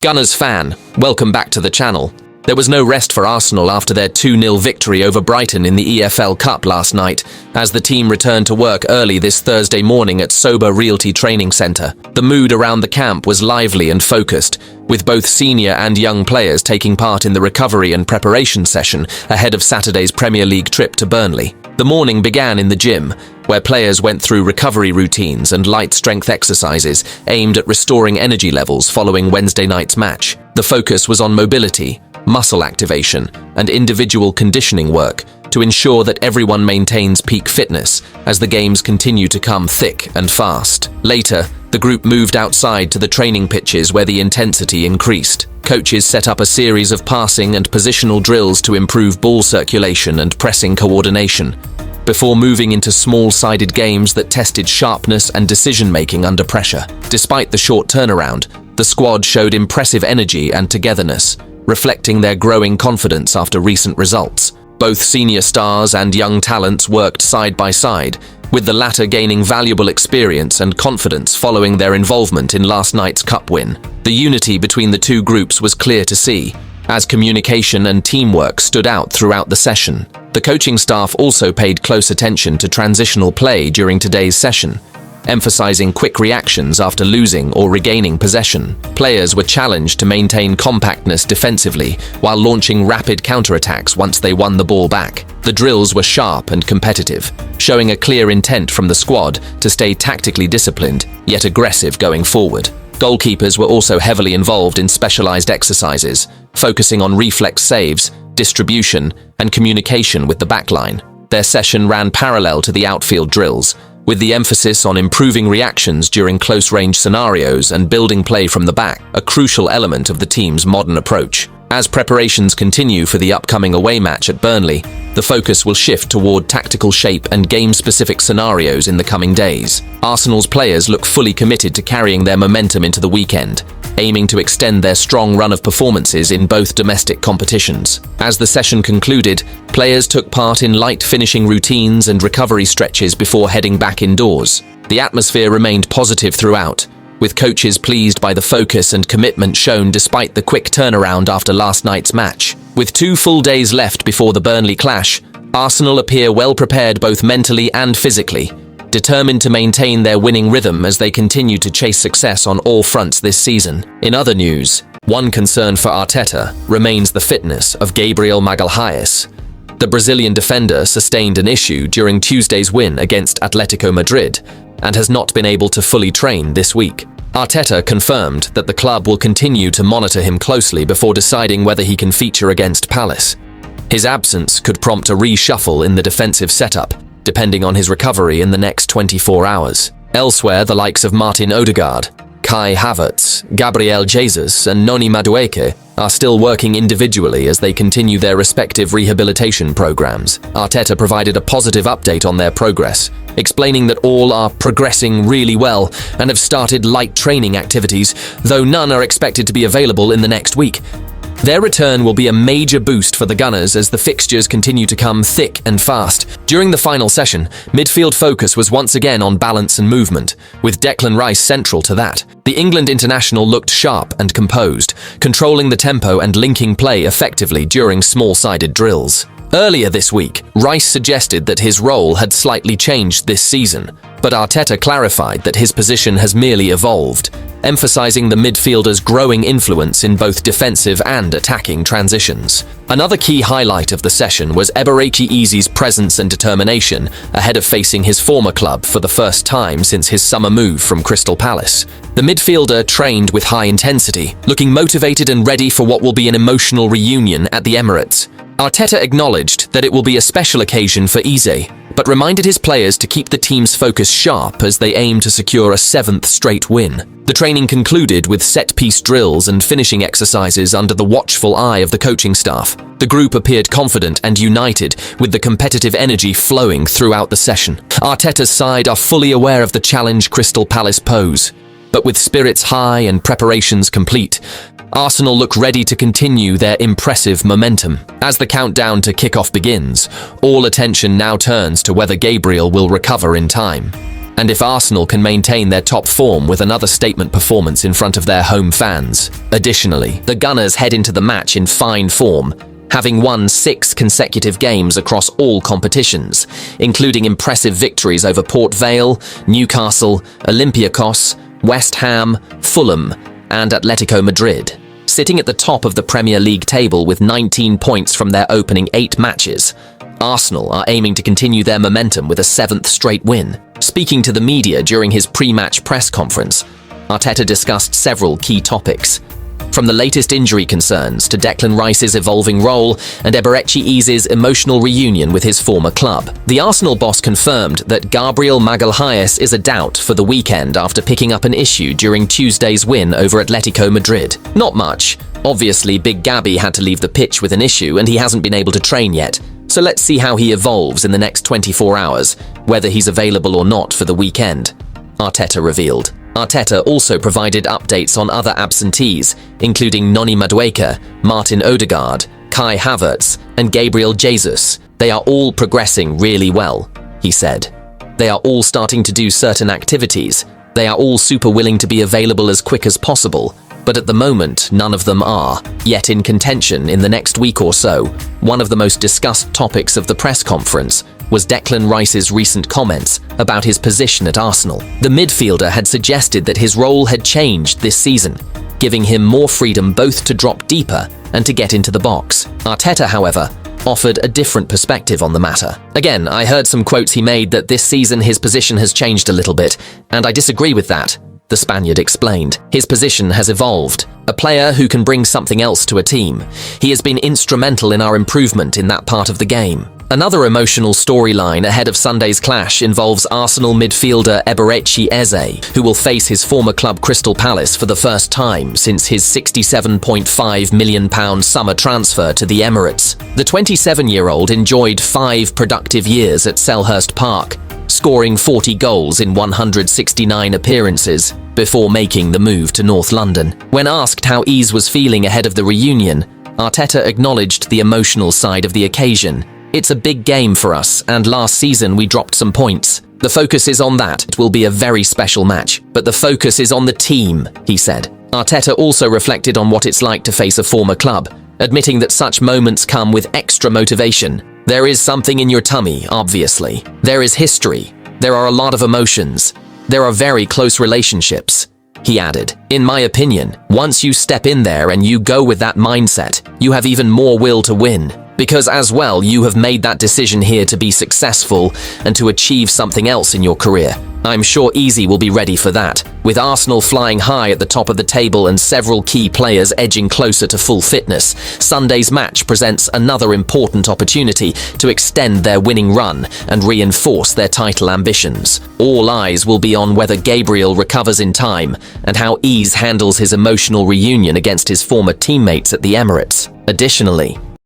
Gunners fan, welcome back to the channel. There was no rest for Arsenal after their 2-0 victory over Brighton in the EFL Cup last night, as the team returned to work early this Thursday morning at Sober Realty Training Centre. The mood around the camp was lively and focused, with both senior and young players taking part in the recovery and preparation session ahead of Saturday's Premier League trip to Burnley. The morning began in the gym, where players went through recovery routines and light strength exercises aimed at restoring energy levels following Wednesday night's match. The focus was on mobility, muscle activation, and individual conditioning work to ensure that everyone maintains peak fitness as the games continue to come thick and fast. Later, the group moved outside to the training pitches where the intensity increased. Coaches set up a series of passing and positional drills to improve ball circulation and pressing coordination, before moving into small-sided games that tested sharpness and decision-making under pressure. Despite the short turnaround, the squad showed impressive energy and togetherness, reflecting their growing confidence after recent results. Both senior stars and young talents worked side by side, with the latter gaining valuable experience and confidence following their involvement in last night's cup win. The unity between the two groups was clear to see, as communication and teamwork stood out throughout the session. The coaching staff also paid close attention to transitional play during today's session, emphasizing quick reactions after losing or regaining possession. Players were challenged to maintain compactness defensively while launching rapid counterattacks once they won the ball back. The drills were sharp and competitive, showing a clear intent from the squad to stay tactically disciplined, yet aggressive going forward. Goalkeepers were also heavily involved in specialized exercises, focusing on reflex saves, distribution, and communication with the backline. Their session ran parallel to the outfield drills, with the emphasis on improving reactions during close-range scenarios and building play from the back, a crucial element of the team's modern approach. As preparations continue for the upcoming away match at Burnley, the focus will shift toward tactical shape and game-specific scenarios in the coming days. Arsenal's players look fully committed to carrying their momentum into the weekend, aiming to extend their strong run of performances in both domestic competitions. As the session concluded, players took part in light finishing routines and recovery stretches before heading back indoors. The atmosphere remained positive throughout, with coaches pleased by the focus and commitment shown despite the quick turnaround after last night's match. With 2 full days left before the Burnley clash, Arsenal appear well prepared both mentally and physically, determined to maintain their winning rhythm as they continue to chase success on all fronts this season. In other news, one concern for Arteta remains the fitness of Gabriel Magalhaes. The Brazilian defender sustained an issue during Tuesday's win against Atletico Madrid and has not been able to fully train this week. Arteta confirmed that the club will continue to monitor him closely before deciding whether he can feature against Palace. His absence could prompt a reshuffle in the defensive setup, depending on his recovery in the next 24 hours. Elsewhere, the likes of Martin Odegaard, Kai Havertz, Gabriel Jesus, and Noni Madueke are still working individually as they continue their respective rehabilitation programs. Arteta provided a positive update on their progress, explaining that all are progressing really well and have started light training activities, though none are expected to be available in the next week. Their return will be a major boost for the Gunners as the fixtures continue to come thick and fast. During the final session, midfield focus was once again on balance and movement, with Declan Rice central to that. The England international looked sharp and composed, controlling the tempo and linking play effectively during small-sided drills. Earlier this week, Rice suggested that his role had slightly changed this season, but Arteta clarified that his position has merely evolved, emphasizing the midfielder's growing influence in both defensive and attacking transitions. Another key highlight of the session was Eberechi Eze's presence and determination ahead of facing his former club for the first time since his summer move from Crystal Palace. The midfielder trained with high intensity, looking motivated and ready for what will be an emotional reunion at the Emirates. Arteta acknowledged that it will be a special occasion for EZE, but reminded his players to keep the team's focus sharp as they aim to secure a 7th straight win. The training concluded with set-piece drills and finishing exercises under the watchful eye of the coaching staff. The group appeared confident and united, with the competitive energy flowing throughout the session. Arteta's side are fully aware of the challenge Crystal Palace pose, but with spirits high and preparations complete, Arsenal look ready to continue their impressive momentum. As the countdown to kickoff begins, all attention now turns to whether Gabriel will recover in time. and if Arsenal can maintain their top form with another statement performance in front of their home fans. Additionally, the Gunners head into the match in fine form, having won 6 consecutive games across all competitions, including impressive victories over Port Vale, Newcastle, Olympiacos, West Ham, Fulham, and Atletico Madrid. Sitting at the top of the Premier League table with 19 points from their opening 8 matches, Arsenal are aiming to continue their momentum with a 7th straight win. Speaking to the media during his pre-match press conference, Arteta discussed several key topics, from the latest injury concerns to Declan Rice's evolving role and Eberechi Eze's emotional reunion with his former club. The Arsenal boss confirmed that Gabriel Magalhaes is a doubt for the weekend after picking up an issue during Tuesday's win over Atletico Madrid. Not much. Obviously, Big Gabby had to leave the pitch with an issue and he hasn't been able to train yet. So let's see how he evolves in the next 24 hours, whether he's available or not for the weekend, Arteta revealed. Arteta also provided updates on other absentees, including Noni Madueke, Martin Odegaard, Kai Havertz, and Gabriel Jesus. They are all progressing really well, he said. They are all starting to do certain activities. They are all super willing to be available as quick as possible, but at the moment, none of them are yet in contention in the next week or so. One of the most discussed topics of the press conference was Declan Rice's recent comments about his position at Arsenal. The midfielder had suggested that his role had changed this season, giving him more freedom both to drop deeper and to get into the box. Arteta, however, offered a different perspective on the matter. Again, I heard some quotes he made that this season his position has changed a little bit, and I disagree with that, the Spaniard explained. His position has evolved. A player who can bring something else to a team. He has been instrumental in our improvement in that part of the game. Another emotional storyline ahead of Sunday's clash involves Arsenal midfielder Eberechi Eze, who will face his former club Crystal Palace for the first time since his £67.5 million summer transfer to the Emirates. The 27-year-old enjoyed 5 productive years at Selhurst Park, scoring 40 goals in 169 appearances before making the move to North London. When asked how EZE was feeling ahead of the reunion, Arteta acknowledged the emotional side of the occasion. It's a big game for us, and last season we dropped some points. The focus is on that. It will be a very special match, but the focus is on the team, he said. Arteta also reflected on what it's like to face a former club, admitting that such moments come with extra motivation. There is something in your tummy, obviously. There is history. There are a lot of emotions. There are very close relationships, he added. In my opinion, once you step in there and you go with that mindset, you have even more will to win. Because as well, you have made that decision here to be successful and to achieve something else in your career. I'm sure EZE will be ready for that. With Arsenal flying high at the top of the table and several key players edging closer to full fitness, Sunday's match presents another important opportunity to extend their winning run and reinforce their title ambitions. All eyes will be on whether Gabriel recovers in time and how EZE handles his emotional reunion against his former teammates at the Emirates. Additionally,